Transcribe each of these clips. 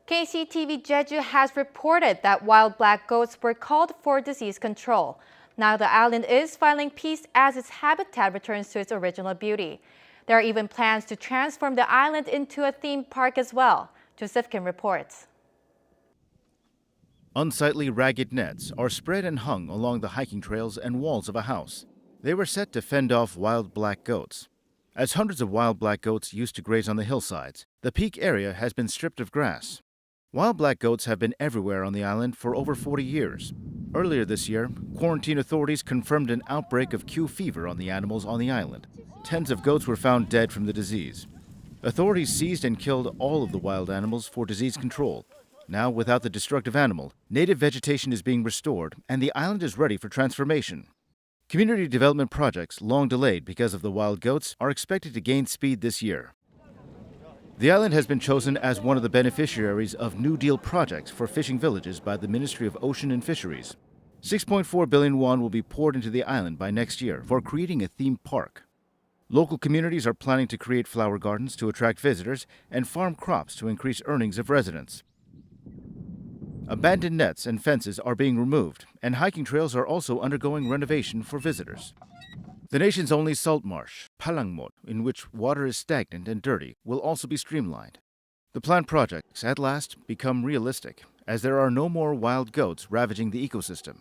KCTV Jeju has reported that wild black goats were called for disease control. Now the island is finding peace as its habitat returns to its original beauty. There are even plans to transform the island into a theme park as well. Joseph Kim reports. Unsightly ragged nets are spread and hung along the hiking trails and walls of a house. They were set to fend off wild black goats. As hundreds of wild black goats used to graze on the hillsides, the peak area has been stripped of grass. Wild black goats have been everywhere on the island for over 40 years. Earlier this year, quarantine authorities confirmed an outbreak of Q fever on the animals on the island. Tens of goats were found dead from the disease. Authorities seized and killed all of the wild animals for disease control. Now, without the destructive animal, native vegetation is being restored and the island is ready for transformation. Community development projects, long delayed because of the wild goats, are expected to gain speed this year. The island has been chosen as one of the beneficiaries of New Deal projects for fishing villages by the Ministry of Ocean and Fisheries. 6.4 billion won will be poured into the island by next year for creating a theme park. Local communities are planning to create flower gardens to attract visitors and farm crops to increase earnings of residents. Abandoned nets and fences are being removed, and hiking trails are also undergoing renovation for visitors. The nation's only salt marsh, Palangmot, in which water is stagnant and dirty, will also be streamlined. The planned projects at last become realistic, as there are no more wild goats ravaging the ecosystem.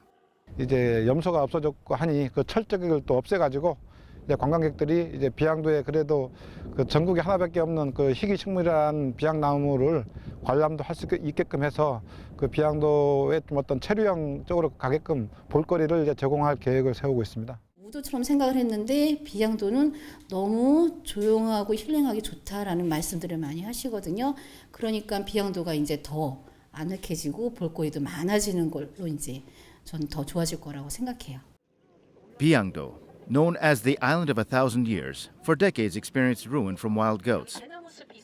이제 염소가 없어졌고 하니 그 철저기를 또 없애가지고 이제 관광객들이 이제 비양도에 그래도 그 전국에 하나밖에 없는 그 희귀식물이라는 비양나무를 관람도 할 수 있게끔 해서 그 비양도의 좀 어떤 체류형 쪽으로 가게끔 볼거리를 이제 제공할 계획을 세우고 있습니다. 우도처럼 생각을 했는데 비양도는 너무 조용하고 힐링하기 좋다라는 말씀들을 많이 하시거든요. 그러니까 비양도가 이제 더 아늑해지고 볼거리도 많아지는 걸로 이제 전 더 좋아질 거라고 생각해요. Biyangdo, known as the Island of 1,000 Years, for decades experienced ruin from wild goats.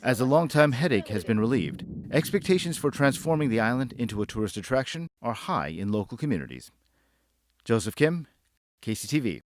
As a long-time headache has been relieved, expectations for transforming the island into a tourist attraction are high in local communities. Joseph Kim, KCTV.